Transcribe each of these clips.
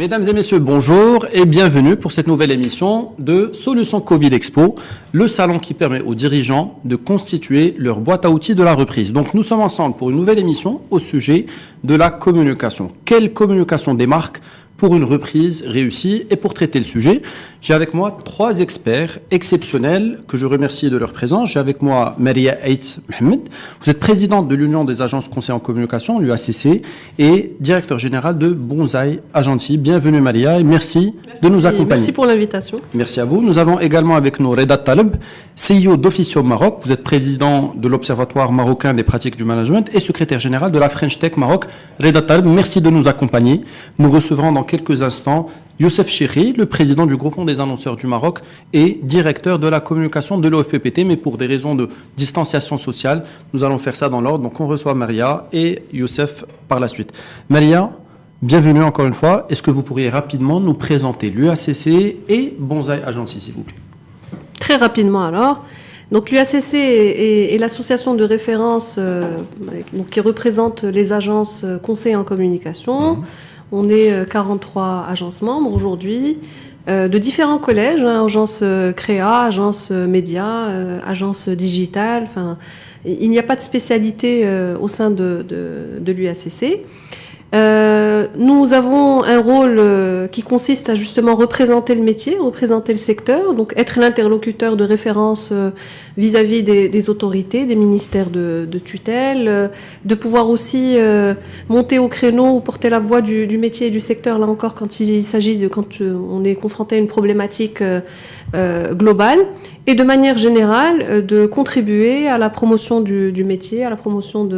Mesdames et messieurs, bonjour et bienvenue pour cette nouvelle émission de Solutions Covid Expo, le salon qui permet aux dirigeants de constituer leur boîte à outils de la reprise. Donc nous sommes ensemble pour une nouvelle émission au sujet de la communication. Quelle communication des marques pour une reprise réussie? Et pour traiter le sujet, j'ai avec moi trois experts exceptionnels que je remercie de leur présence. J'ai avec moi Maria Ait Mohamed. Vous êtes présidente de l'Union des agences conseillers en communication, l'UACC, et directeur général de Bonsaï Agency. Bienvenue Maria et merci de nous accompagner. Merci pour l'invitation. Merci à vous. Nous avons également avec nous Reda Taleb, CEO d'Officium Maroc. Vous êtes président de l'Observatoire marocain des pratiques du management et secrétaire général de la French Tech Maroc. Reda Taleb, merci de nous accompagner. Nous recevrons dans quelques instants Youssef Chiri, le président du groupement des annonceurs du Maroc et directeur de la communication de l'OFPPT, mais pour des raisons de distanciation sociale, nous allons faire ça dans l'ordre. Donc on reçoit Maria et Youssef par la suite. Maria, bienvenue encore une fois. Est-ce que vous pourriez rapidement nous présenter l'UACC et Bonsaï Agency, s'il vous plaît? Très rapidement alors. Donc l'UACC est l'association de référence donc, qui représente les agences conseillers en communication. On est 43 agences membres aujourd'hui, de différents collèges, agences créa, agences médias, agences digitales. Enfin, il n'y a pas de spécialité au sein de l'UACC. Nous avons un rôle qui consiste à justement représenter le métier, représenter le secteur, donc être l'interlocuteur de référence vis-à-vis des autorités, des ministères de tutelle, de pouvoir aussi monter au créneau ou porter la voix du métier et du secteur, là encore quand il s'agit quand on est confronté à une problématique globale, et de manière générale de contribuer à la promotion du métier, à la promotion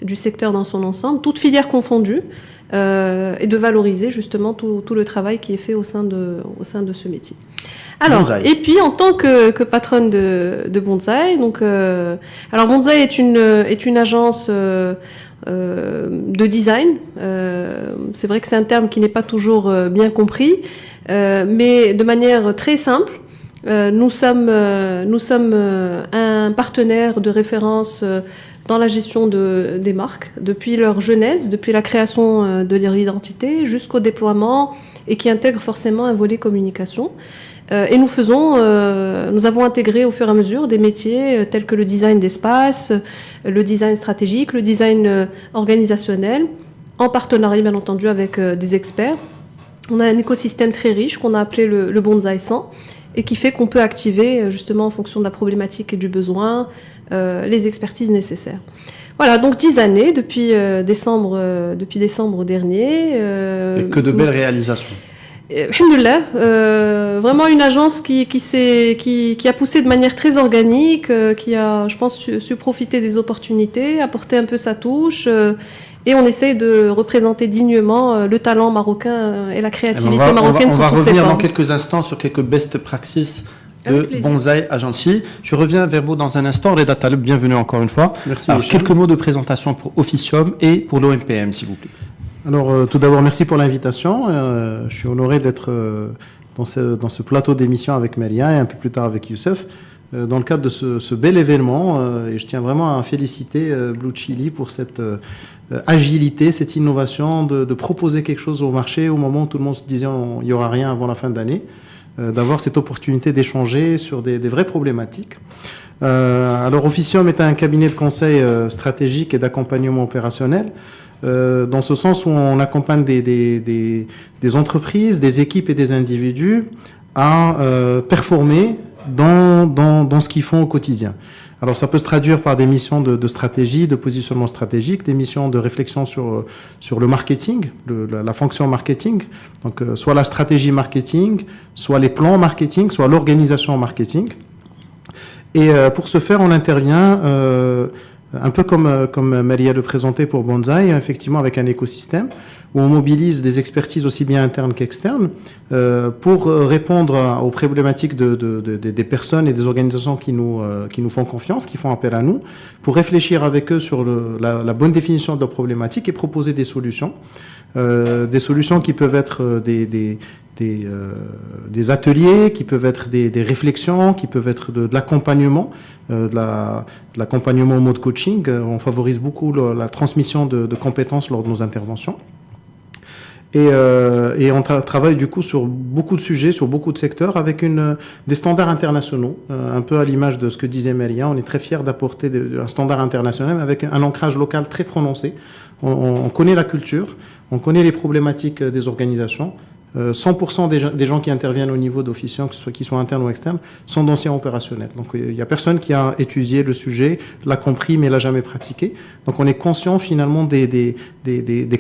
du secteur dans son ensemble, toute filière confondue, et de valoriser justement tout le travail qui est fait au sein de ce métier. Alors, Bonsaï. Et puis en tant que patronne de Bonsaï, donc alors Bonsaï est une agence de design. C'est vrai que c'est un terme qui n'est pas toujours bien compris, mais de manière très simple. Nous sommes un partenaire de référence dans la gestion des marques, depuis leur genèse, depuis la création de leur identité jusqu'au déploiement, et qui intègre forcément un volet communication. Et nous avons intégré au fur et à mesure des métiers tels que le design d'espace, le design stratégique, le design organisationnel, en partenariat bien entendu avec des experts. On a un écosystème très riche qu'on a appelé le Bonsaï 100, et qui fait qu'on peut activer, justement, en fonction de la problématique et du besoin, les expertises nécessaires. Voilà, donc 10 années depuis décembre dernier. Et que de belles réalisations. Alhamdoulilah, vraiment une agence qui a poussé de manière très organique, qui a, je pense, su profiter des opportunités, apporter un peu sa touche. Et on essaye de représenter dignement le talent marocain et la créativité marocaine sous toutes ses formes. On va revenir dans quelques instants sur quelques best practices de Bonsaï Agency. Je reviens vers vous dans un instant. Reda Taleb, bienvenue encore une fois. Merci. Alors, quelques mots de présentation pour Officium et pour l'OMPM, s'il vous plaît. Alors, tout d'abord, merci pour l'invitation. Je suis honoré d'être dans ce plateau d'émission avec Maria et un peu plus tard avec Youssef, dans le cadre de ce bel événement. Et je tiens vraiment à féliciter Blue Chili pour cette agilité, cette innovation de proposer quelque chose au marché au moment où tout le monde se disait il n'y aura rien avant la fin de l'année, d'avoir cette opportunité d'échanger sur des vraies problématiques. Alors, Officium est un cabinet de conseil stratégique et d'accompagnement opérationnel, dans ce sens où on accompagne des entreprises, des équipes et des individus à performer dans ce qu'ils font au quotidien. Alors ça peut se traduire par des missions de stratégie, de positionnement stratégique, des missions de réflexion sur le marketing, la fonction marketing, donc soit la stratégie marketing, soit les plans marketing, soit l'organisation marketing. Et pour ce faire, on intervient un peu comme Maria le présentait pour Bonsaï, effectivement avec un écosystème où on mobilise des expertises aussi bien internes qu'externes pour répondre aux problématiques des personnes et des organisations qui nous font confiance, qui font appel à nous, pour réfléchir avec eux sur la bonne définition de leurs problématiques et proposer des solutions qui peuvent être des ateliers, qui peuvent être des réflexions, qui peuvent être de l'accompagnement, de l'accompagnement au mode coaching. On favorise beaucoup la transmission de compétences lors de nos interventions. Et on travaille du coup sur beaucoup de sujets, sur beaucoup de secteurs, avec des standards internationaux, un peu à l'image de ce que disait Maria. On est très fiers d'apporter un standard international avec un ancrage local très prononcé. On connaît la culture, on connaît les problématiques des organisations. 100% des gens qui interviennent au niveau d'officiants, que ce soit qu'ils soient internes ou externes, sont d'anciens opérationnels. Donc il n'y a personne qui a étudié le sujet, l'a compris mais l'a jamais pratiqué. Donc on est conscient finalement des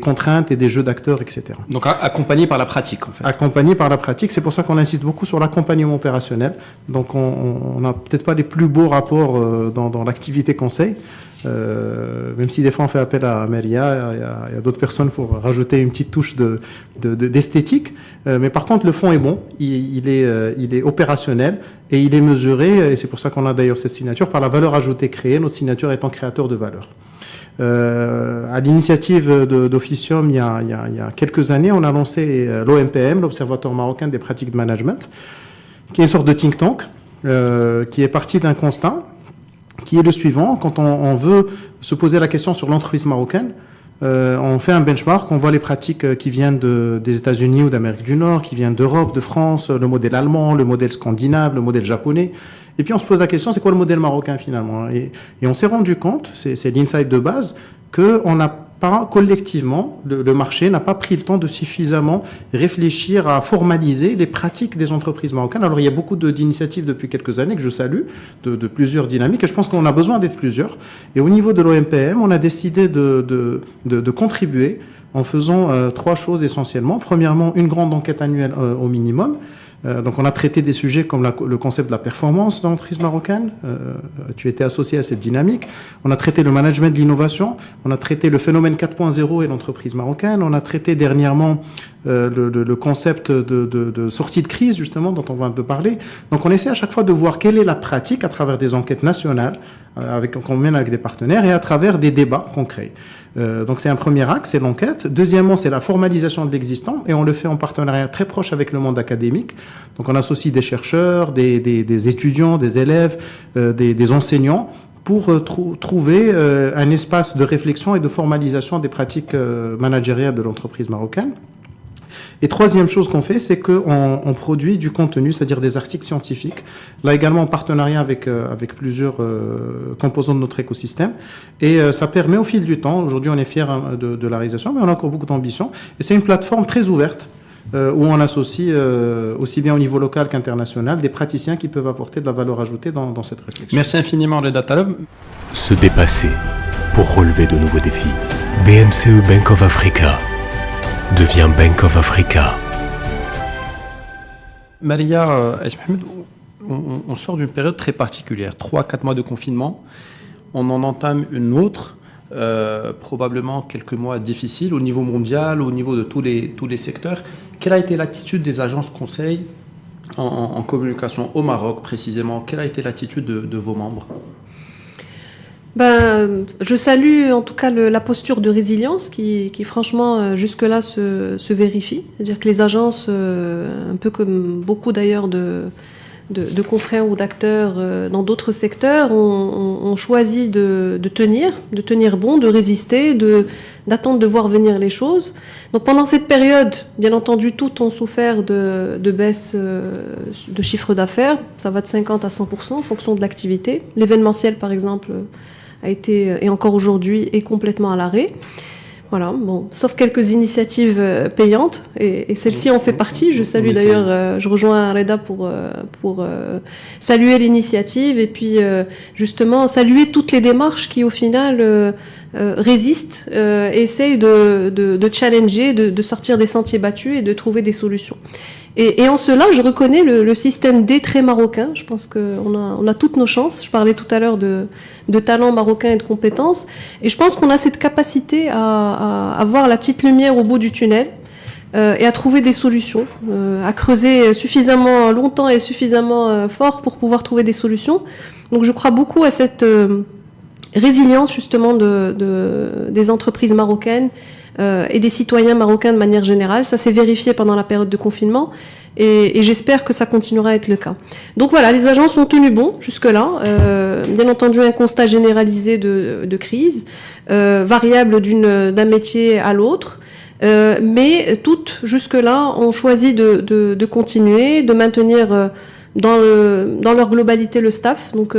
contraintes et des jeux d'acteurs, etc. Donc accompagné par la pratique en fait. Accompagné par la pratique, c'est pour ça qu'on insiste beaucoup sur l'accompagnement opérationnel. Donc on n'a peut-être pas les plus beaux rapports dans l'activité conseil. Même si des fois on fait appel à Maria, il y a d'autres personnes pour rajouter une petite touche d'esthétique. Mais par contre, le fond est bon, il est opérationnel et il est mesuré. Et c'est pour ça qu'on a d'ailleurs cette signature par la valeur ajoutée créée. Notre signature étant créateur de valeur. À l'initiative d'Officium, il y a quelques années, on a lancé l'OMPM, l'Observatoire marocain des pratiques de management, qui est une sorte de think tank, qui est parti d'un constat qui est le suivant. Quand on veut se poser la question sur l'entreprise marocaine, on fait un benchmark, on voit les pratiques qui viennent des États-Unis ou d'Amérique du Nord, qui viennent d'Europe, de France, le modèle allemand, le modèle scandinave, le modèle japonais. Et puis on se pose la question, c'est quoi le modèle marocain finalement ? Et on s'est rendu compte, c'est l'insight de base, qu'on n'a pas collectivement, le marché n'a pas pris le temps de suffisamment réfléchir à formaliser les pratiques des entreprises marocaines. Alors il y a beaucoup d'initiatives depuis quelques années que je salue, de plusieurs dynamiques, et je pense qu'on a besoin d'être plusieurs. Et au niveau de l'OMPM, on a décidé de contribuer en faisant 3 choses essentiellement. Premièrement, une grande enquête annuelle au minimum. Donc on a traité des sujets comme le concept de la performance dans l'entreprise marocaine. Tu étais associé à cette dynamique. On a traité le management de l'innovation. On a traité le phénomène 4.0 et l'entreprise marocaine. On a traité dernièrement le concept de sortie de crise, justement, dont on va un peu parler. Donc on essaie à chaque fois de voir quelle est la pratique à travers des enquêtes nationales qu'on mène avec des partenaires et à travers des débats concrets. Donc c'est un premier axe, c'est l'enquête. Deuxièmement, c'est la formalisation de l'existant et on le fait en partenariat très proche avec le monde académique. Donc on associe des chercheurs, des étudiants, des élèves, des enseignants pour trouver un espace de réflexion et de formalisation des pratiques managériales de l'entreprise marocaine. Et troisième chose qu'on fait, c'est qu'on produit du contenu, c'est-à-dire des articles scientifiques, là également en partenariat avec plusieurs composants de notre écosystème. Et ça permet au fil du temps, aujourd'hui on est fiers de la réalisation, mais on a encore beaucoup d'ambition. Et c'est une plateforme très ouverte, où on associe, aussi bien au niveau local qu'international, des praticiens qui peuvent apporter de la valeur ajoutée dans cette réflexion. Merci infiniment, Reda Taleb. Se dépasser pour relever de nouveaux défis. BMCE Bank of Africa devient Bank of Africa. Maria, on sort d'une période très particulière, 3-4 mois de confinement, on en entame une autre, probablement quelques mois difficiles au niveau mondial, au niveau de tous les secteurs. Quelle a été l'attitude des agences conseils en communication au Maroc précisément? Quelle a été l'attitude de vos membres? Je salue en tout cas la posture de résilience qui franchement jusque-là se vérifie. C'est-à-dire que les agences, un peu comme beaucoup d'ailleurs de confrères ou d'acteurs dans d'autres secteurs, ont choisi de tenir bon, de résister, d'attendre de voir venir les choses. Donc pendant cette période, bien entendu, tous ont souffert de baisse de chiffre d'affaires. Ça va de 50 à 100% en fonction de l'activité. L'événementiel, par exemple, a été, et encore aujourd'hui, est complètement à l'arrêt. Voilà, bon, sauf quelques initiatives payantes, et celle-ci en fait partie. Je salue d'ailleurs, je rejoins Reda pour saluer l'initiative, et puis justement saluer toutes les démarches qui au final résistent, essayent de challenger, de sortir des sentiers battus et de trouver des solutions. Et en cela, je reconnais le système D très marocain. Je pense qu'on a toutes nos chances. Je parlais tout à l'heure de talents marocains et de compétences. Et je pense qu'on a cette capacité à voir la petite lumière au bout du tunnel et à trouver des solutions, à creuser suffisamment longtemps et suffisamment fort pour pouvoir trouver des solutions. Donc je crois beaucoup à cette résilience justement des entreprises marocaines et des citoyens marocains de manière générale. Ça s'est vérifié pendant la période de confinement et j'espère que ça continuera à être le cas. Donc voilà, les agences ont tenu bon jusque-là. Bien entendu, un constat généralisé de crise, variable d'un métier à l'autre. mais toutes, jusque-là, ont choisi de continuer, de maintenir dans leur globalité le staff. Donc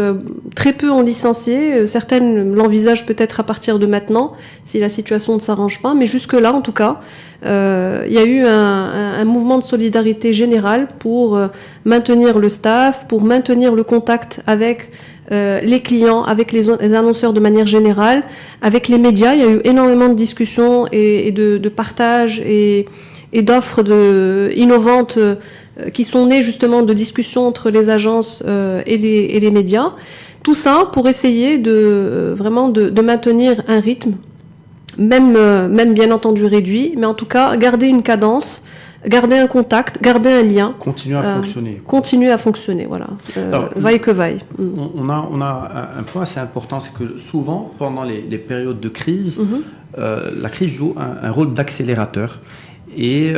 très peu ont licencié, certaines l'envisagent peut-être à partir de maintenant, si la situation ne s'arrange pas, mais jusque-là, en tout cas, il y a eu un mouvement de solidarité générale pour maintenir le staff, pour maintenir le contact avec les clients, avec les annonceurs de manière générale, avec les médias. Il y a eu énormément de discussions et de partages et d'offres innovantes qui sont nées justement de discussions entre les agences et les médias. Tout ça pour essayer vraiment de maintenir un rythme, même bien entendu réduit, mais en tout cas garder une cadence, garder un contact, garder un lien. Continuer à fonctionner. Continuer à fonctionner, voilà. Alors, vaille que vaille. On a un point assez important, c'est que souvent, pendant les périodes de crise, la crise joue un rôle d'accélérateur. Et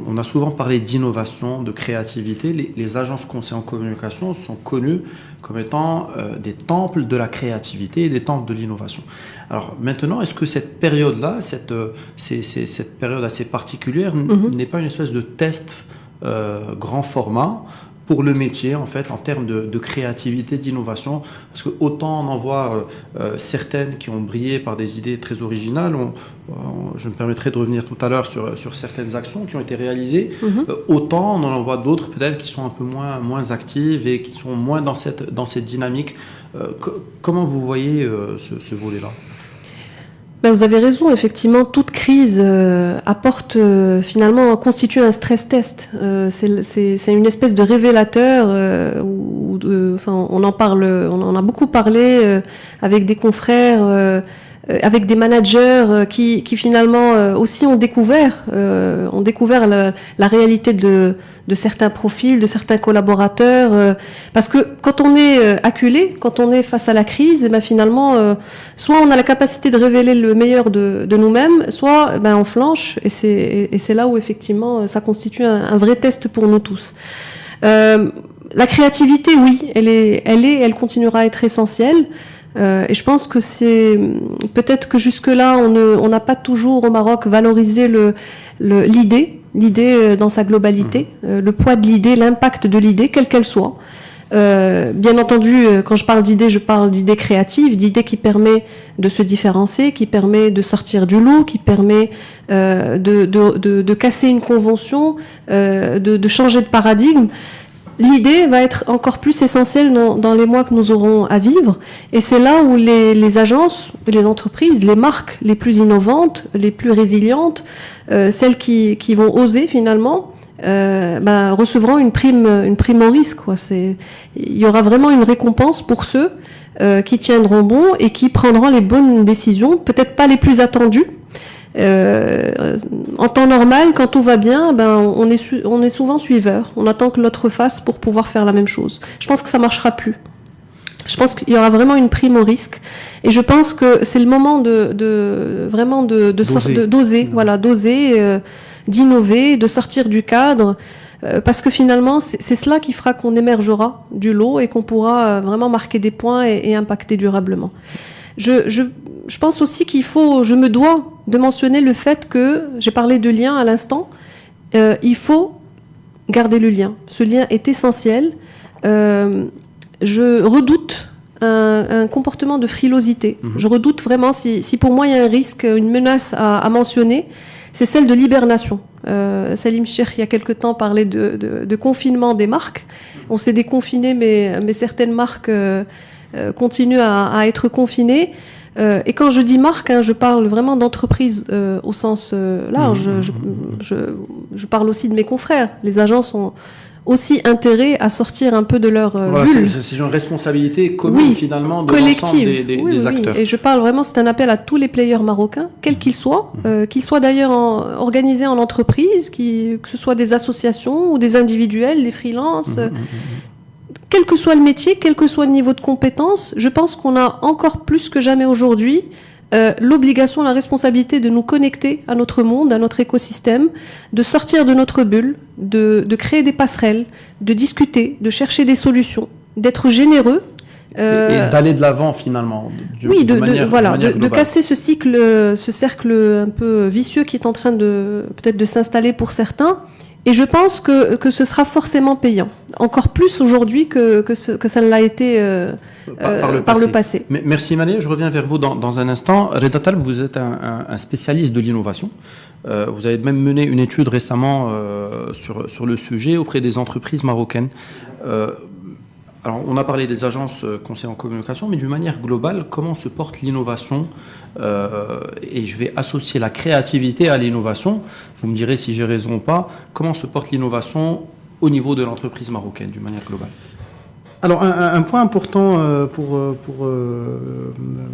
on a souvent parlé d'innovation, de créativité. Les agences conseils en communication sont connues comme étant des temples de la créativité et des temples de l'innovation. Alors maintenant, est-ce que cette période-là, cette période assez particulière, n'est pas une espèce de test grand format pour le métier, en fait, en termes de créativité, d'innovation? Parce que autant on en voit certaines qui ont brillé par des idées très originales, je me permettrai de revenir tout à l'heure sur certaines actions qui ont été réalisées, autant on en voit d'autres peut-être qui sont un peu moins actives et qui sont moins dans cette dynamique. Comment vous voyez ce volet-là? Ben, vous avez raison, effectivement, toute crise constitue un stress test. C'est une espèce de révélateur on en a beaucoup parlé avec des confrères, avec des managers qui finalement aussi ont découvert la réalité de certains profils, de certains collaborateurs, parce que quand on est acculé, quand on est face à la crise, ben finalement, soit on a la capacité de révéler le meilleur de nous-mêmes, soit on flanche, et c'est là où effectivement ça constitue un vrai test pour nous tous. La créativité, oui, elle continuera à être essentielle. Et je pense que c'est peut-être que jusque-là on n'a pas toujours au Maroc valorisé l'idée dans sa globalité, le poids de l'idée, l'impact de l'idée, quelle qu'elle soit. Bien entendu, quand je parle d'idée créative, d'idée qui permet de se différencier, qui permet de sortir du lot, qui permet de casser une convention, de changer de paradigme. L'idée va être encore plus essentielle dans les mois que nous aurons à vivre, et c'est là où les agences, les entreprises, les marques les plus innovantes, les plus résilientes, celles qui vont oser finalement, recevront une prime au risque, quoi. Il y aura vraiment une récompense pour ceux qui tiendront bon et qui prendront les bonnes décisions, peut-être pas les plus attendues. En temps normal, quand tout va bien, on est souvent suiveur. On attend que l'autre fasse pour pouvoir faire la même chose. Je pense que ça marchera plus. Je pense qu'il y aura vraiment une prime au risque, et je pense que c'est le moment d'oser, d'innover, de sortir du cadre, parce que finalement c'est cela qui fera qu'on émergera du lot et qu'on pourra vraiment marquer des points et impacter durablement. Je pense aussi je me dois de mentionner le fait que, j'ai parlé de lien à l'instant, il faut garder le lien. Ce lien est essentiel. Je redoute un comportement de frilosité. Je redoute vraiment, si pour moi il y a un risque, une menace à mentionner, c'est celle de l'hibernation. Salim Cheikh, il y a quelque temps, parlait de confinement des marques. On s'est déconfiné, mais certaines marques continuent à être confinées. Et quand je dis marque, je parle vraiment d'entreprise au sens large. Je parle aussi de mes confrères. Les agences ont aussi intérêt à sortir un peu de leur bulle. C'est une responsabilité commune, finalement, de l'ensemble des acteurs. Et je parle vraiment, c'est un appel à tous les players marocains, quels qu'ils soient d'ailleurs organisés en entreprise, que ce soit des associations ou des individuels, des freelances. Quel que soit le métier, quel que soit le niveau de compétence, je pense qu'on a encore plus que jamais aujourd'hui l'obligation, la responsabilité de nous connecter à notre monde, à notre écosystème, de sortir de notre bulle, de créer des passerelles, de discuter, de chercher des solutions, d'être généreux, Et d'aller de l'avant finalement. Oui, de globale. casser ce cercle un peu vicieux qui est en train peut-être de s'installer pour certains. Et je pense que ce sera forcément payant. Encore plus aujourd'hui que ça ne l'a été par le passé. Merci Mané, je reviens vers vous dans un instant. Reda Taleb, vous êtes un spécialiste de l'innovation. Vous avez même mené une étude récemment sur le sujet auprès des entreprises marocaines. Alors, on a parlé des agences conseillères en communication, mais d'une manière globale, comment se porte l'innovation et je vais associer la créativité à l'innovation. Vous me direz si j'ai raison ou pas. Comment se porte l'innovation au niveau de l'entreprise marocaine, d'une manière globale? Alors, un point important pour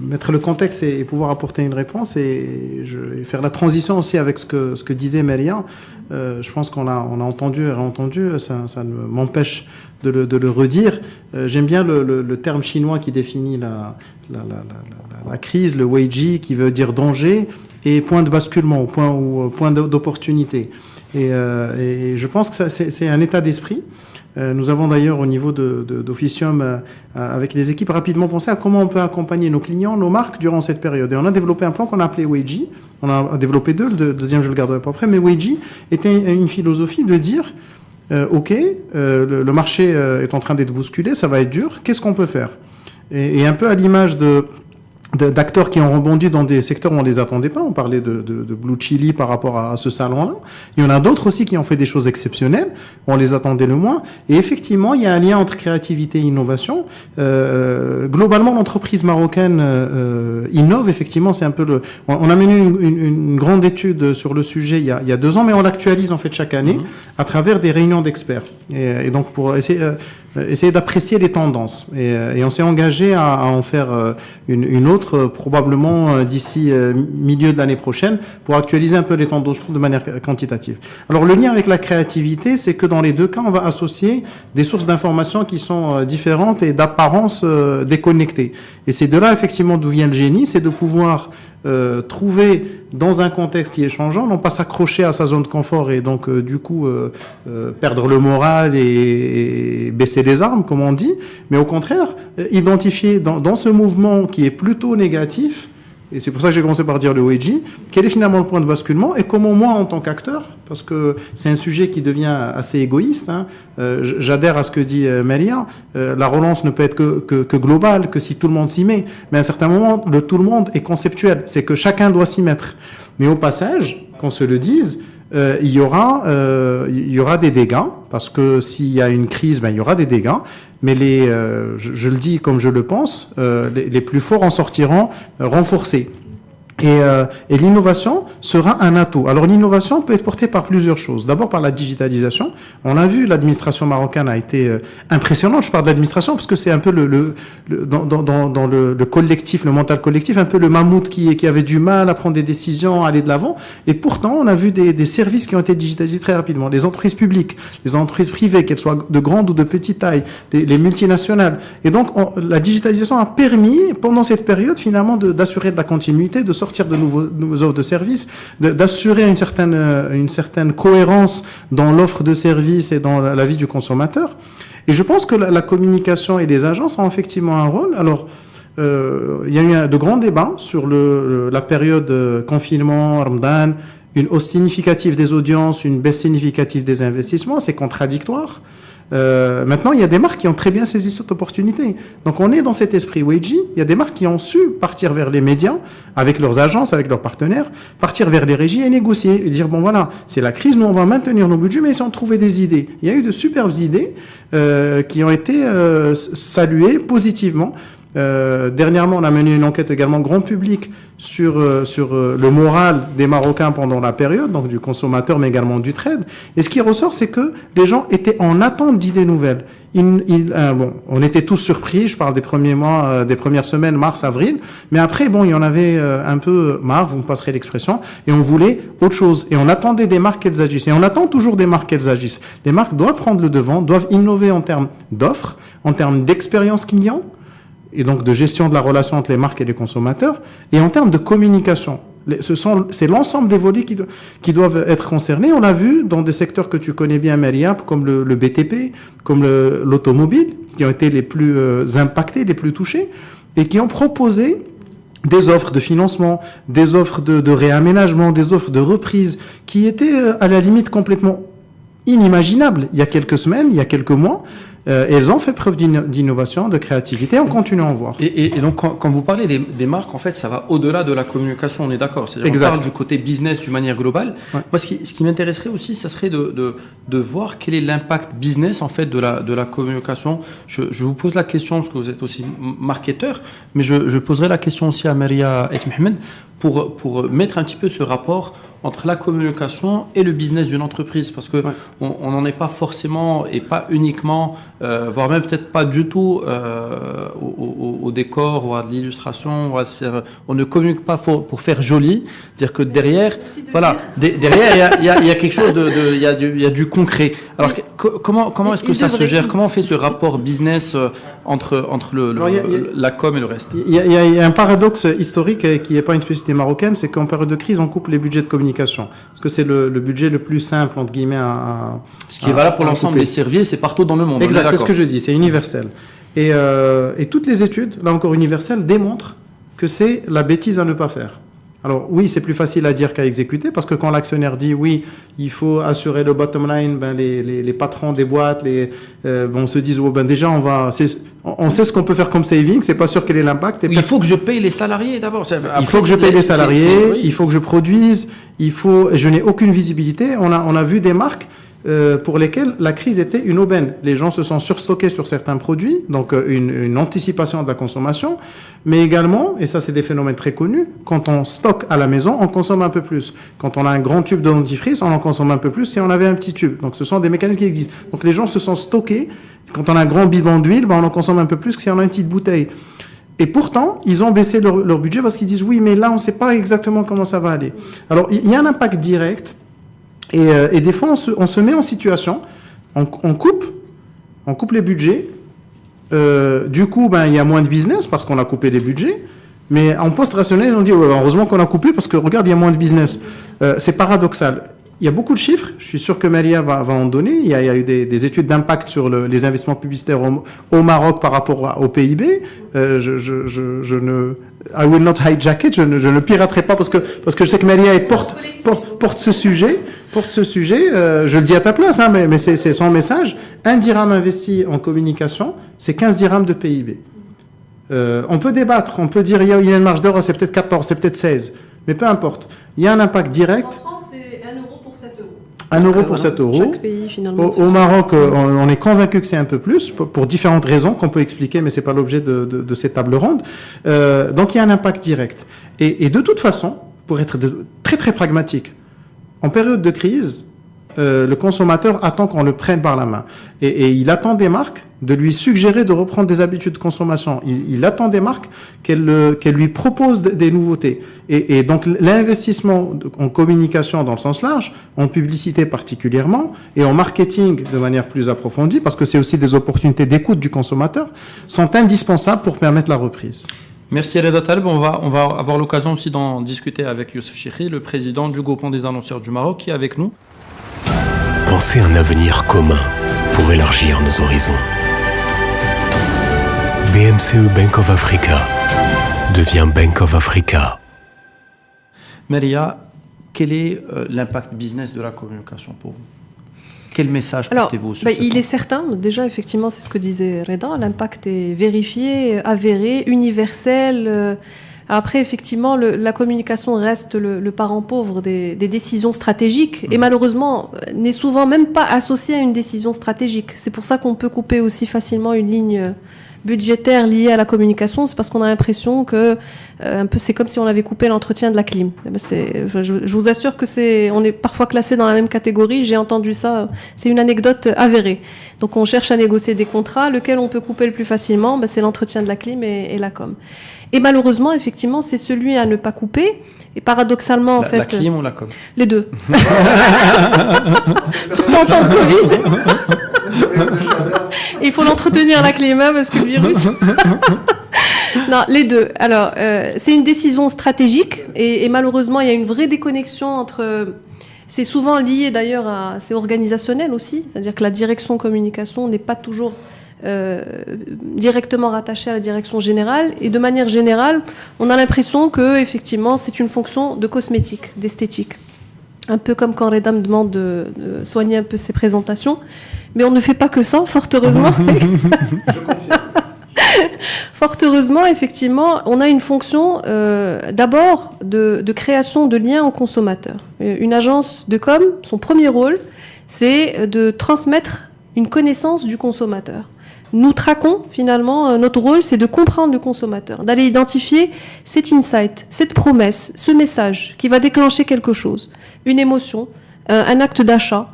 mettre le contexte et pouvoir apporter une réponse, et je vais faire la transition aussi avec ce que disait Maria. Je pense qu'on a entendu et réentendu, ça ne m'empêche de le redire. J'aime bien le terme chinois qui définit la crise, le weiji, qui veut dire danger, et point de basculement, point d'opportunité. Et je pense que c'est un état d'esprit. Nous avons d'ailleurs au niveau d'Officium, avec les équipes, rapidement pensé à comment on peut accompagner nos clients, nos marques durant cette période. Et on a développé un plan qu'on a appelé Weiji. On a développé deux, le deuxième je le garderai pas après, mais Weiji était une philosophie de dire OK, le marché est en train d'être bousculé, ça va être dur, qu'est-ce qu'on peut faire? Et un peu à l'image d'acteurs qui ont rebondi dans des secteurs où on les attendait pas. On parlait de Blue Chili par rapport à ce salon-là. Il y en a d'autres aussi qui ont fait des choses exceptionnelles. On les attendait le moins. Et effectivement, il y a un lien entre créativité et innovation. Globalement, l'entreprise marocaine innove. Effectivement, c'est un peu on a mené une grande étude sur le sujet il y a 2 ans, mais on l'actualise en fait chaque année à travers des réunions d'experts. Et donc pour essayer d'apprécier les tendances. Et on s'est engagé à en faire une autre, probablement d'ici milieu de l'année prochaine, pour actualiser un peu les tendances de manière quantitative. Alors le lien avec la créativité, c'est que dans les 2 cas, on va associer des sources d'informations qui sont différentes et d'apparence déconnectées. Et c'est de là effectivement d'où vient le génie, c'est de pouvoir trouver dans un contexte qui est changeant, non pas s'accrocher à sa zone de confort et donc du coup perdre le moral et baisser les armes, comme on dit, mais au contraire, identifier dans ce mouvement qui est plutôt négatif, et c'est pour ça que j'ai commencé par dire le Weiji, quel est finalement le point de basculement et comment moi en tant qu'acteur, parce que c'est un sujet qui devient assez égoïste, j'adhère à ce que dit Maria, la relance ne peut être que globale, que si tout le monde s'y met, mais à un certain moment, le tout le monde est conceptuel, c'est que chacun doit s'y mettre. Mais au passage, qu'on se le dise, il y aura des dégâts, parce que s'il y a une crise, il y aura des dégâts, mais je le dis comme je le pense, les plus forts en sortiront renforcés. Et l'innovation sera un atout. Alors l'innovation peut être portée par plusieurs choses. D'abord par la digitalisation. On a vu, l'administration marocaine a été impressionnante. Je parle de l'administration parce que c'est un peu dans le collectif, le mental collectif, un peu le mammouth qui avait du mal à prendre des décisions, à aller de l'avant. Et pourtant, on a vu des services qui ont été digitalisés très rapidement. Les entreprises publiques, les entreprises privées, qu'elles soient de grande ou de petite taille, les multinationales. Et donc, la digitalisation a permis, pendant cette période, finalement, d'assurer de la continuité, de sortir de nouveaux offres de services, d'assurer une certaine cohérence dans l'offre de services et dans la vie du consommateur. Et je pense que la communication et les agences ont effectivement un rôle. Alors, il y a eu de grands débats sur la période confinement, Ramadan, une hausse significative des audiences, une baisse significative des investissements, c'est contradictoire. Maintenant, il y a des marques qui ont très bien saisi cette opportunité. Donc, on est dans cet esprit Weiji. Il y a des marques qui ont su partir vers les médias, avec leurs agences, avec leurs partenaires, partir vers les régies et négocier. Et dire, bon voilà, c'est la crise, nous on va maintenir nos budgets, mais essayons de trouver des idées. Il y a eu de superbes idées qui ont été saluées positivement. Dernièrement, on a mené une enquête également grand public sur le moral des Marocains pendant la période, donc du consommateur, mais également du trade. Et ce qui ressort, c'est que les gens étaient en attente d'idées nouvelles. On était tous surpris. Je parle des premiers mois, des premières semaines, mars, avril. Mais après, il y en avait un peu marre, vous me passerez l'expression, et on voulait autre chose. Et on attendait des marques qu'elles agissent. Et on attend toujours des marques qu'elles agissent. Les marques doivent prendre le devant, doivent innover en termes d'offres, en termes d'expérience client, et donc de gestion de la relation entre les marques et les consommateurs, et en termes de communication. C'est l'ensemble des volets qui doivent être concernés. On l'a vu dans des secteurs que tu connais bien, Maria, comme le BTP, comme l'automobile, qui ont été les plus impactés, les plus touchés, et qui ont proposé des offres de financement, des offres de réaménagement, des offres de reprise, qui étaient à la limite complètement inimaginables il y a quelques semaines, il y a quelques mois. Et elles ont fait preuve d'innovation, de créativité, on continue à en voir. Et donc, quand vous parlez des marques, en fait, ça va au-delà de la communication, on est d'accord. C'est-à-dire on parle du côté business d'une manière globale. Ouais. Moi, ce qui m'intéresserait aussi, ça serait de voir quel est l'impact business, en fait, de la communication. Je vous pose la question, parce que vous êtes aussi marketeur, mais je poserai la question aussi à Maria et Mohamed pour mettre un petit peu ce rapport entre la communication et le business d'une entreprise, parce que on n'en est pas forcément et pas uniquement, voire même peut-être pas du tout au décor ou à l'illustration. On ne communique pas pour faire joli, dire que derrière, voilà, derrière il y a quelque chose il y a du concret. Alors comment est-ce que ça se gère? Comment on fait ce rapport business entre la com et le reste? Il y a un paradoxe historique qui n'est pas une spécificité marocaine, c'est qu'en période de crise, on coupe les budgets de communication. Parce que c'est le budget le plus simple, entre guillemets, ce qui est valable pour l'ensemble des services, c'est partout dans le monde. Exact, c'est ce que je dis, c'est universel. Et toutes les études, là encore universelles, démontrent que c'est la bêtise à ne pas faire. Alors oui, c'est plus facile à dire qu'à exécuter, parce que quand l'actionnaire dit oui, il faut assurer le bottom line, les patrons des boîtes, on se dit déjà on sait ce qu'on peut faire comme saving, c'est pas sûr quel est l'impact. Il faut que je paye les salariés d'abord. Il faut que je paye les salariés, il faut que je produise, je n'ai aucune visibilité. On a vu des marques pour lesquelles la crise était une aubaine. Les gens se sont surstockés sur certains produits, donc une anticipation de la consommation, mais également, et ça c'est des phénomènes très connus, quand on stocke à la maison, on consomme un peu plus. Quand on a un grand tube de dentifrice, on en consomme un peu plus si on avait un petit tube. Donc ce sont des mécanismes qui existent. Donc les gens se sont stockés. Quand on a un grand bidon d'huile, on en consomme un peu plus que si on a une petite bouteille. Et pourtant, ils ont baissé leur budget parce qu'ils disent oui, mais là on ne sait pas exactement comment ça va aller. Alors il y a un impact direct. Et des fois, on se met en situation, on coupe les budgets. Du coup, il y a moins de business parce qu'on a coupé les budgets. Mais en post-rationnel, on dit heureusement qu'on a coupé parce que regarde, il y a moins de business. C'est paradoxal. Il y a beaucoup de chiffres. Je suis sûr que Maria va en donner. Il y a eu des études d'impact sur les investissements publicitaires au Maroc par rapport au PIB. I will not hijack it. Je ne piraterai pas parce que je sais que Maria porte ce sujet. Je le dis à ta place, mais c'est son message. 1 dirham investi en communication, c'est 15 dirhams de PIB. On peut débattre, on peut dire il y a une marge d'erreur, c'est peut-être 14, c'est peut-être 16, mais peu importe. Il y a un impact direct. En France, c'est 1 euro pour 7 euros. 1 euro pour 7 euros. Chaque pays, finalement. Au Maroc, on est convaincu que c'est un peu plus, pour différentes raisons qu'on peut expliquer, mais c'est pas l'objet de cette table ronde. Donc il y a un impact direct. Et de toute façon, pour être très très pragmatique, en période de crise, le consommateur attend qu'on le prenne par la main. Et il attend des marques de lui suggérer de reprendre des habitudes de consommation. Il attend des marques qu'elles lui proposent des nouveautés. Et donc l'investissement en communication dans le sens large, en publicité particulièrement, et en marketing de manière plus approfondie, parce que c'est aussi des opportunités d'écoute du consommateur, sont indispensables pour permettre la reprise. Merci Reda Taleb. On va avoir l'occasion aussi d'en discuter avec Youssef Chikhi, le président du groupement des annonceurs du Maroc, qui est avec nous. Pensez un avenir commun pour élargir nos horizons. BMCE Bank of Africa devient Bank of Africa. Maria, quel est l'impact business de la communication pour vous? Quel message portez-vous sur il est certain, déjà effectivement c'est ce que disait Reda, l'impact est vérifié, avéré, universel. Après effectivement la communication reste le parent pauvre des décisions stratégiques et malheureusement n'est souvent même pas associée à une décision stratégique. C'est pour ça qu'on peut couper aussi facilement une ligne budgétaire liée à la communication, c'est parce qu'on a l'impression que un peu c'est comme si on avait coupé l'entretien de la clim. Je vous assure que on est parfois classé dans la même catégorie. J'ai entendu ça, c'est une anecdote avérée. Donc on cherche à négocier des contrats, lequel on peut couper le plus facilement, c'est l'entretien de la clim et la com. Et malheureusement, effectivement, c'est celui à ne pas couper. Et paradoxalement, en fait, la clim ou la com? Les deux. Surtout en temps de Covid. Il faut l'entretenir la clim parce que le virus. Non, les deux. Alors, c'est une décision stratégique et malheureusement, il y a une vraie déconnexion entre... c'est souvent lié d'ailleurs à... C'est organisationnel aussi, c'est-à-dire que la direction communication n'est pas toujours directement rattachée à la direction générale. Et de manière générale, on a l'impression que effectivement, c'est une fonction de cosmétique, d'esthétique. Un peu comme quand Reda me demande de soigner un peu ses présentations. Mais on ne fait pas que ça, fort heureusement. Je confirme. Fort heureusement, effectivement, on a une fonction d'abord de création de liens aux consommateurs. Une agence de com, son premier rôle, c'est de transmettre une connaissance du consommateur. Nous traquons finalement, notre rôle, c'est de comprendre le consommateur, d'aller identifier cet insight, cette promesse, ce message qui va déclencher quelque chose, une émotion, un acte d'achat.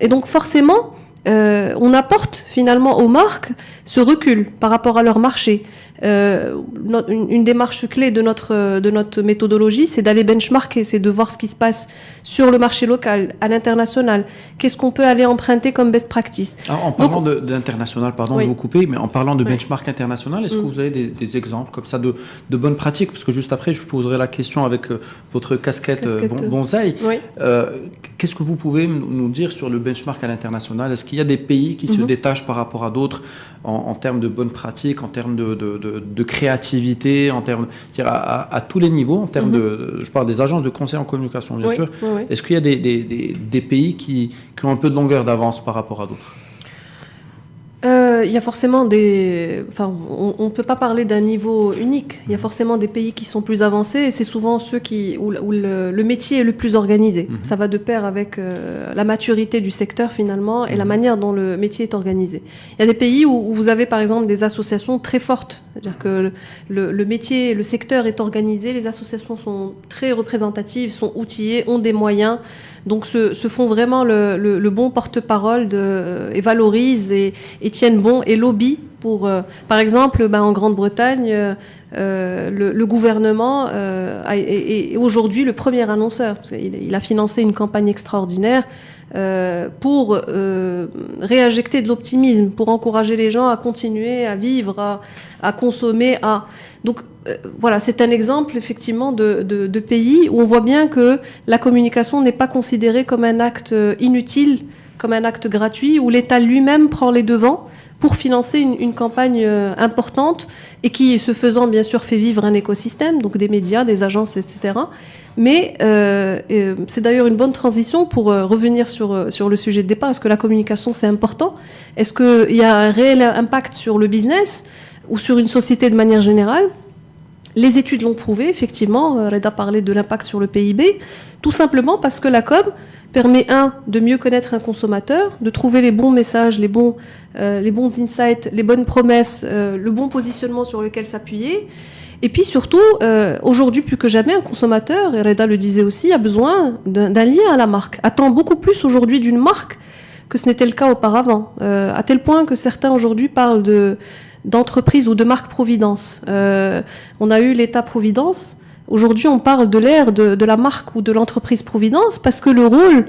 Et donc forcément, on apporte finalement aux marques ce recul par rapport à leur marché. Une démarche clé de notre méthodologie, c'est d'aller benchmarker, c'est de voir ce qui se passe sur le marché local, à l'international. Qu'est-ce qu'on peut aller emprunter comme best practice? Alors, en parlant d'international, pardon Oui. de vous couper, mais en parlant de Oui. benchmark international, est-ce que vous avez des exemples comme ça de bonnes pratiques? Parce que juste après, je vous poserai la question avec votre casquette bonsaï. Oui. Qu'est-ce que vous pouvez nous dire sur le benchmark à l'international? Est-ce qu'il y a des pays qui se détachent par rapport à d'autres en termes de bonnes pratiques, en termes de créativité, en termes, à tous les niveaux, en termes je parle des agences de conseil en communication, bien sûr. Oui. Est-ce qu'il y a des pays qui ont un peu de longueur d'avance par rapport à d'autres? Il y a forcément des... Enfin, on ne peut pas parler d'un niveau unique. Il y a forcément des pays qui sont plus avancés et c'est souvent ceux où le métier est le plus organisé. Ça va de pair avec la maturité du secteur finalement et la manière dont le métier est organisé. Il y a des pays où vous avez par exemple des associations très fortes. C'est-à-dire que le métier, le secteur est organisé, les associations sont très représentatives, sont outillées, ont des moyens. Donc se font vraiment le bon porte-parole et valorisent et tiennent bon et lobby pour, par exemple, en Grande-Bretagne, le gouvernement est aujourd'hui le premier annonceur. Il a financé une campagne extraordinaire pour réinjecter de l'optimisme, pour encourager les gens à continuer à vivre, à consommer. Donc voilà, c'est un exemple effectivement de pays où on voit bien que la communication n'est pas considérée comme un acte inutile, comme un acte gratuit, où l'État lui-même prend les devants pour financer une campagne importante et qui, ce faisant, bien sûr, fait vivre un écosystème, donc des médias, des agences, etc. Mais c'est d'ailleurs une bonne transition pour revenir sur le sujet de départ. Est-ce que la communication, c'est important? Est-ce qu'il y a un réel impact sur le business ou sur une société de manière générale? Les études l'ont prouvé, effectivement. Reda parlait de l'impact sur le PIB, tout simplement parce que la com permet, de mieux connaître un consommateur, de trouver les bons messages, les bons insights, les bonnes promesses, le bon positionnement sur lequel s'appuyer. Et puis surtout, aujourd'hui plus que jamais, un consommateur, et Reda le disait aussi, a besoin d'un lien à la marque, attend beaucoup plus aujourd'hui d'une marque que ce n'était le cas auparavant, à tel point que certains aujourd'hui parlent d'entreprise ou de marque Providence. On a eu l'État-Providence. Aujourd'hui, on parle de l'ère de la marque ou de l'entreprise Providence parce que le rôle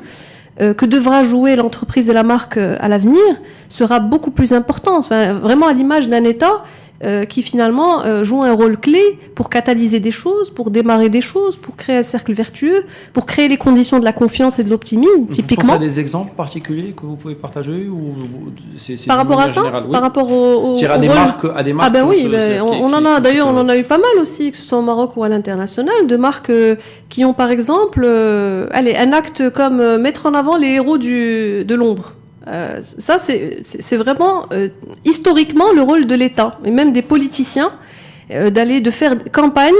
que devra jouer l'entreprise et la marque à l'avenir sera beaucoup plus important. Enfin, vraiment à l'image d'un État qui finalement joue un rôle clé pour catalyser des choses, pour démarrer des choses, pour créer un cercle vertueux, pour créer les conditions de la confiance et de l'optimisme, typiquement. Vous pensez à des exemples particuliers que vous pouvez partager ou c'est par rapport à ça, général, oui. Par rapport à des marques, Ah ben oui, on en a d'ailleurs, on en a eu pas mal aussi, que ce soit au Maroc ou à l'international, de marques qui ont par exemple, un acte comme mettre en avant les héros de l'ombre. Ça, c'est vraiment historiquement le rôle de l'État et même des politiciens de faire campagne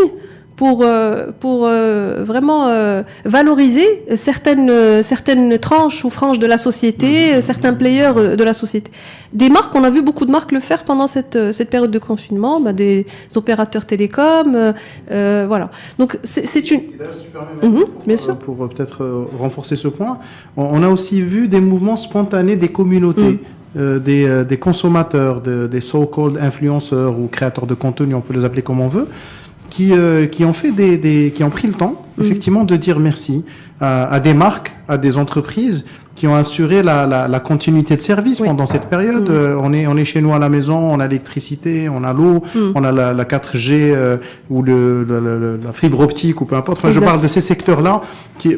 pour vraiment valoriser certaines tranches ou franges de la société, certains players de la société. Des marques, on a vu beaucoup de marques le faire pendant cette période de confinement, des opérateurs télécoms, voilà. Donc c'est une... bien sûr. Pour peut-être renforcer ce point, on a aussi vu des mouvements spontanés des communautés. Des consommateurs, des so-called influenceurs ou créateurs de contenu, on peut les appeler comme on veut, qui ont fait qui ont pris le temps effectivement, de dire merci à des marques, à des entreprises qui ont assuré la continuité de service pendant cette période. On est chez nous à la maison, on a l'électricité, on a l'eau, on a la 4G ou la fibre optique ou peu importe. Enfin, je parle de ces secteurs-là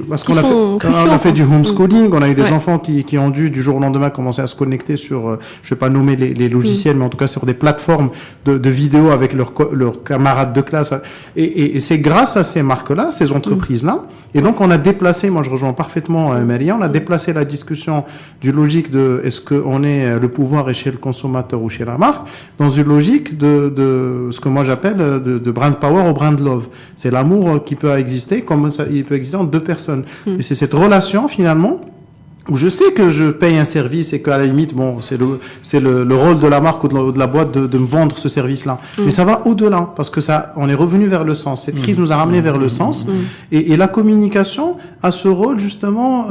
parce qu'on a fait du homeschooling, on a eu des enfants qui ont dû du jour au lendemain commencer à se connecter sur, je vais pas nommer les logiciels, mais en tout cas sur des plateformes de vidéos avec leurs camarades de classe. Et c'est grâce à ces marques-là, ces entreprises-là. Et donc on a déplacé, moi je rejoins parfaitement Maria, on a déplacé la discussion du logique de est-ce qu'on est le pouvoir est chez le consommateur ou chez la marque, dans une logique de ce que moi j'appelle de brand power au brand love. C'est l'amour qui peut exister comme ça, il peut exister entre deux personnes. Et c'est cette relation finalement où je sais que je paye un service et qu'à la limite, bon, c'est le rôle de la marque ou de la boîte de me vendre ce service-là. Mais ça va au-delà, parce que on est revenu vers le sens. Cette crise nous a ramené vers le sens. Et la communication a ce rôle, justement,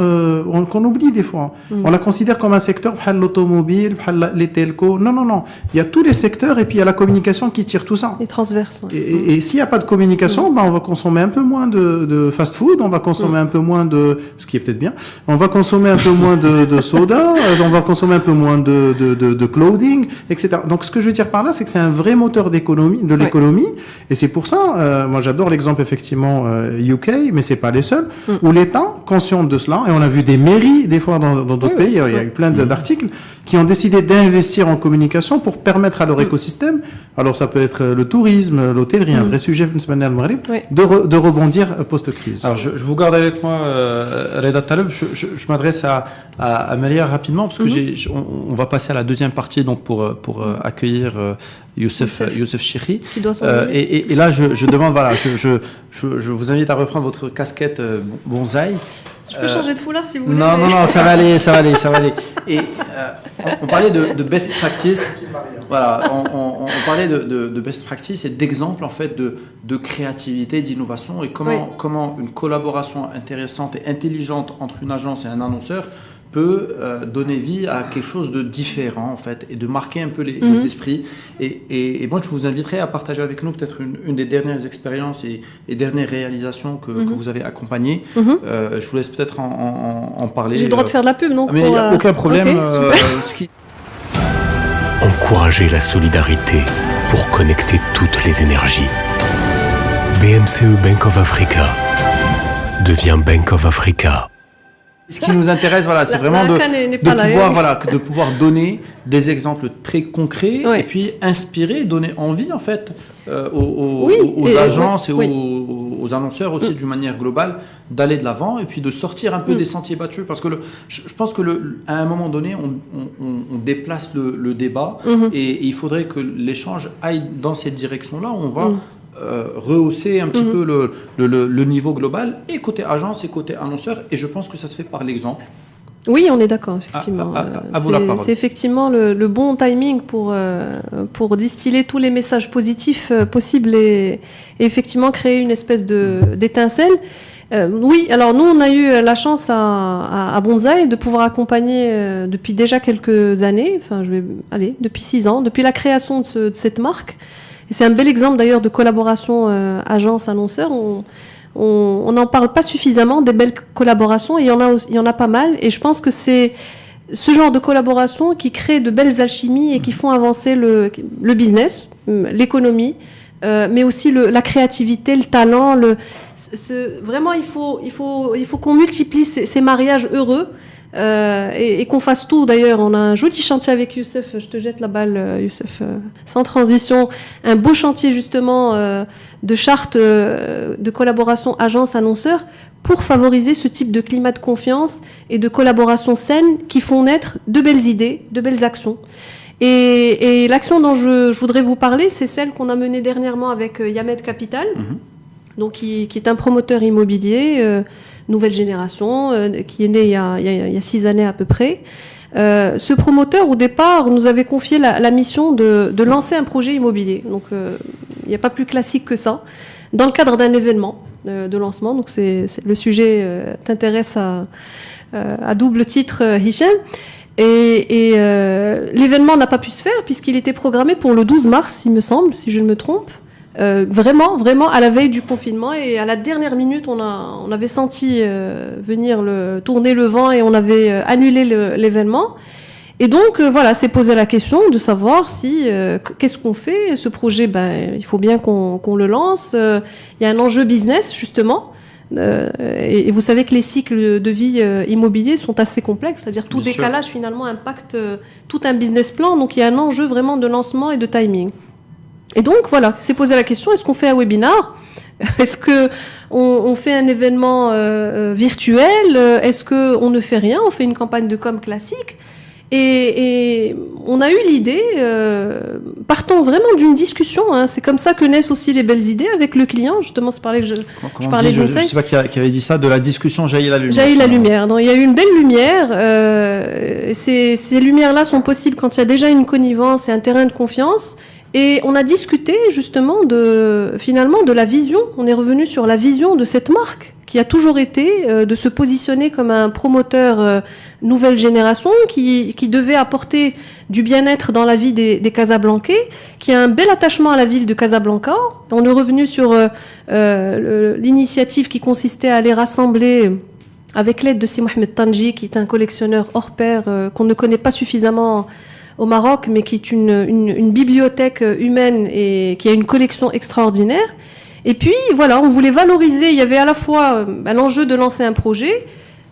qu'on oublie des fois. On la considère comme un secteur, l'automobile, les telcos. Non. Il y a tous les secteurs et puis il y a la communication qui tire tout ça. Et transverse. Ouais. Et s'il n'y a pas de communication, on va consommer un peu moins de fast-food, on va consommer un peu moins ce qui est peut-être bien, on va consommer un peu moins de soda, on va consommer un peu moins de clothing, etc. Donc ce que je veux dire par là, c'est que c'est un vrai moteur de l'économie, et c'est pour ça, moi j'adore l'exemple effectivement UK, mais c'est pas les seuls, où l'État, conscient de cela, et on a vu des mairies des fois dans d'autres pays, il y a eu plein d'articles, qui ont décidé d'investir en communication pour permettre à leur écosystème, alors ça peut être le tourisme, l'hôtellerie, un vrai sujet une semaine à Maghreb, de rebondir post-crise. Alors je vous garde avec moi, Reda Taleb, je m'adresse à Maria rapidement, parce que on va passer à la deuxième partie donc pour accueillir Youssef Chikhi. Qui doit s'en et là, je demande, voilà, je vous invite à reprendre votre casquette bonsaï. Je peux changer de foulard si vous voulez. Non, ça va aller. Et on parlait de best practice. Voilà, on parlait de best practice et d'exemples en fait de créativité, d'innovation et comment une collaboration intéressante et intelligente entre une agence et un annonceur peut donner vie à quelque chose de différent en fait et de marquer un peu les esprits et moi je vous inviterai à partager avec nous peut-être une des dernières expériences et dernières réalisations que vous avez accompagnées. Je vous laisse peut-être en parler. J'ai le droit de faire de la pub, non? Mais il n'y a aucun problème. Okay, Encourager la solidarité pour connecter toutes les énergies. BMCE Bank of Africa devient Bank of Africa. Ce qui nous intéresse, voilà, c'est vraiment de pouvoir donner des exemples très concrets et puis inspirer, donner envie en fait aux agences et aux annonceurs aussi d'une manière globale d'aller de l'avant et puis de sortir un peu des sentiers battus parce que je pense que à un moment donné on déplace le débat et il faudrait que l'échange aille dans cette direction-là où on va rehausser un petit peu le niveau global et côté agence et côté annonceur et je pense que ça se fait par l'exemple. Oui, on est d'accord, effectivement. À vous la parole. C'est effectivement le bon timing pour distiller tous les messages positifs possibles et effectivement créer une espèce d'étincelle. Oui, alors nous, on a eu la chance à Bonsaï de pouvoir accompagner depuis déjà quelques années, depuis 6 ans, depuis la création de cette marque. Et c'est un bel exemple d'ailleurs de collaboration agence-annonceur. On n'en parle pas suffisamment des belles collaborations et il y en a pas mal. Et je pense que c'est ce genre de collaboration qui crée de belles alchimies et qui font avancer le business, l'économie, mais aussi la créativité, le talent. Vraiment, il faut qu'on multiplie ces mariages heureux. Et qu'on fasse tout. D'ailleurs, on a un joli chantier avec Youssef. Je te jette la balle, Youssef, sans transition. Un beau chantier justement de charte de collaboration agence-annonceur pour favoriser ce type de climat de confiance et de collaboration saine qui font naître de belles idées, de belles actions. Et l'action dont je voudrais vous parler, c'est celle qu'on a menée dernièrement avec Yamed Capital, donc qui est un promoteur immobilier. Nouvelle génération, qui est né il y a 6 années à peu près. Ce promoteur, au départ, nous avait confié la mission de lancer un projet immobilier. Donc, il n'y a pas plus classique que ça. Dans le cadre d'un événement de lancement. Donc, le sujet t'intéresse à double titre, Hicham. Et l'événement n'a pas pu se faire puisqu'il était programmé pour le 12 mars, il me semble, si je ne me trompe. vraiment à la veille du confinement, et à la dernière minute, on avait senti venir tourner le vent, et on avait annulé l'événement. Et donc voilà, c'est posé la question de savoir si qu'est-ce qu'on fait. Ce projet, il faut bien qu'on le lance. Il y a un enjeu business justement, et vous savez que les cycles de vie immobiliers sont assez complexes, c'est-à-dire tout décalage finalement impacte tout un business plan. Donc il y a un enjeu vraiment de lancement et de timing. Et donc voilà, c'est posé la question, est-ce qu'on fait un webinar ? Est-ce que on fait un événement virtuel ? Est-ce que on ne fait rien ? On fait une campagne de com classique ? Et on a eu l'idée, partons vraiment d'une discussion, hein, c'est comme ça que naissent aussi les belles idées avec le client, justement, c'est pareil que je parlais de je sais pas qui avait dit ça, de la discussion jaillit la lumière. Jaillit la lumière, donc il y a eu une belle lumière, ces lumières-là sont possibles quand il y a déjà une connivence et un terrain de confiance. Et on a discuté justement finalement de la vision, on est revenu sur la vision de cette marque qui a toujours été de se positionner comme un promoteur nouvelle génération qui devait apporter du bien-être dans la vie des Casablancais, qui a un bel attachement à la ville de Casablanca. On est revenu sur l'initiative qui consistait à aller rassembler avec l'aide de Si Mohamed Tanji, qui est un collectionneur hors pair qu'on ne connaît pas suffisamment au Maroc, mais qui est une bibliothèque humaine et qui a une collection extraordinaire. Et puis, voilà, on voulait valoriser, il y avait à la fois l'enjeu de lancer un projet,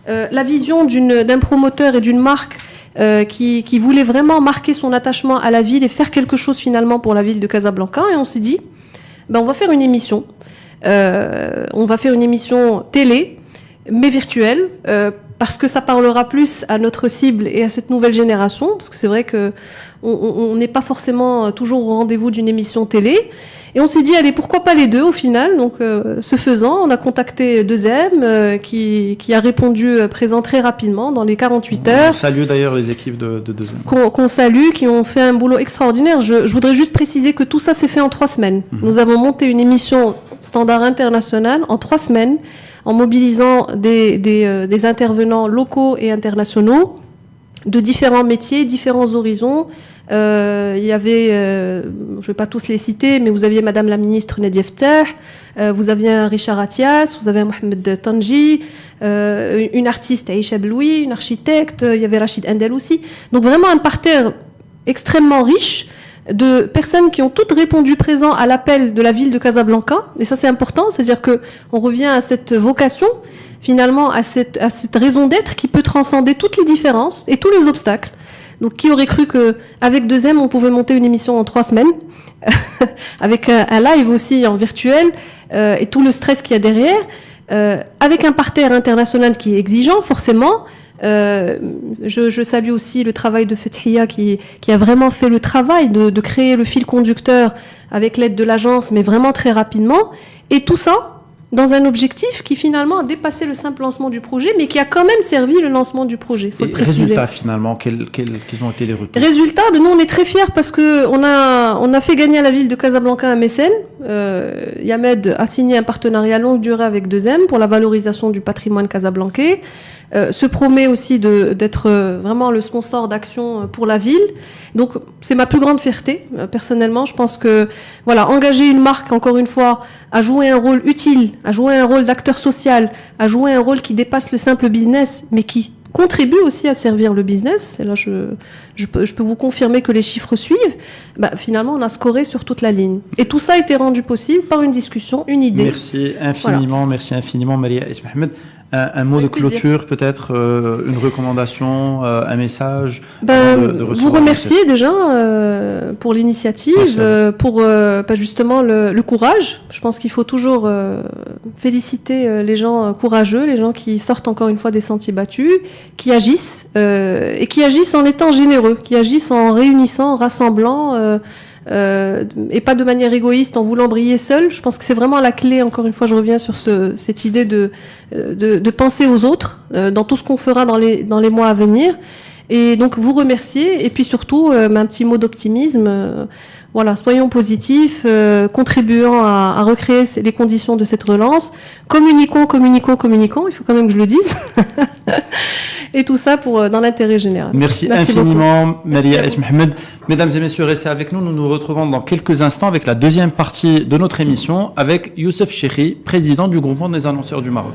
la vision d'un promoteur et d'une marque qui voulait vraiment marquer son attachement à la ville et faire quelque chose finalement pour la ville de Casablanca. Et on s'est dit, on va faire une émission. On va faire une émission télé, mais virtuelle, parce que ça parlera plus à notre cible et à cette nouvelle génération, parce que c'est vrai que on n'est pas forcément toujours au rendez-vous d'une émission télé. Et on s'est dit, allez, pourquoi pas les deux au final. Donc, ce faisant, on a contacté 2M qui a répondu présent très rapidement dans les 48 heures. On salue d'ailleurs les équipes de 2M. Qu'on salue, qui ont fait un boulot extraordinaire. Je voudrais juste préciser que tout ça s'est fait en 3 semaines. Nous avons monté une émission standard international en 3 semaines, en mobilisant des intervenants locaux et internationaux de différents métiers, différents horizons. Il y avait, je ne vais pas tous les citer, mais vous aviez Madame la ministre Nadia Ftah, vous aviez un Richard Atias, vous avez un Mohamed Tanji, une artiste Aïcha Beloui, une architecte, il y avait Rachid Endel aussi. Donc vraiment un parterre extrêmement riche de personnes qui ont toutes répondu présent à l'appel de la ville de Casablanca. Et ça, c'est important, c'est-à-dire que on revient à cette vocation, finalement, à cette raison d'être qui peut transcender toutes les différences et tous les obstacles. Donc, qui aurait cru que avec 2M, on pouvait monter une émission en 3 semaines, avec un live aussi en virtuel, et tout le stress qu'il y a derrière, avec un parterre international qui est exigeant, forcément. Je salue aussi le travail de Fethia qui a vraiment fait le travail de créer le fil conducteur avec l'aide de l'agence, mais vraiment très rapidement. Et tout ça dans un objectif qui finalement a dépassé le simple lancement du projet, mais qui a quand même servi le lancement du projet. Faut le préciser. Résultats finalement, quels ont été les retours? Résultats, nous on est très fiers parce que on a fait gagner à la ville de Casablanca un mécène. Yamed a signé un partenariat longue durée avec 2M pour la valorisation du patrimoine casablancais. Se promet aussi d'être vraiment le sponsor d'action pour la ville. Donc c'est ma plus grande fierté personnellement. Je pense que voilà, engager une marque encore une fois à jouer un rôle utile, à jouer un rôle d'acteur social, à jouer un rôle qui dépasse le simple business, mais qui contribue aussi à servir le business. C'est là je peux vous confirmer que les chiffres suivent. Finalement on a scoré sur toute la ligne. Et tout ça a été rendu possible par une discussion, une idée. Merci infiniment, voilà. Merci infiniment Maria Ismahamed. Un mot de clôture, peut-être, une recommandation, un message de vous remercier déjà pour l'initiative, pour justement le courage. Je pense qu'il faut toujours féliciter les gens courageux, les gens qui sortent encore une fois des sentiers battus, qui agissent et qui agissent en étant généreux, qui agissent en réunissant, en rassemblant. Et pas de manière égoïste en voulant briller seul. Je pense que c'est vraiment la clé, encore une fois je reviens sur cette idée de penser aux autres dans tout ce qu'on fera dans les mois à venir, et donc vous remercier, et puis surtout un petit mot d'optimisme, voilà, soyons positifs, contribuant à recréer les conditions de cette relance, communiquons, il faut quand même que je le dise. Et tout ça dans l'intérêt général. Merci infiniment, Maria Es Mohamed. Mesdames et messieurs, restez avec nous. Nous nous retrouvons dans quelques instants avec la deuxième partie de notre émission avec Youssef Chekhi, président du groupement des annonceurs du Maroc.